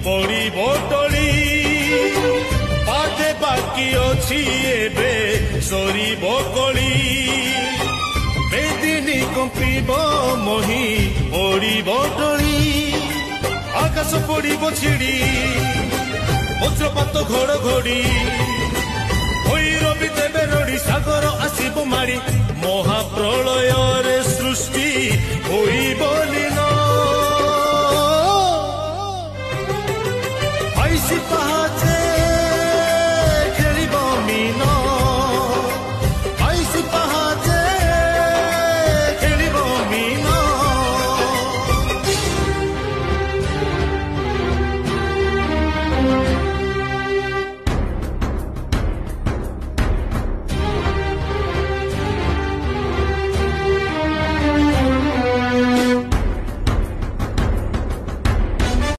पड़ब टली पाते बाकी अच्छी एबे सरीब कली बेदिनी कंपिब मही पड़ब टली आकाश पड़ब छिड़ी वज्रपात घड़घड़ी भैरवी देवे रड़ी सागर आसब माड़ी महाप्रलय सृष्टि होइब लीन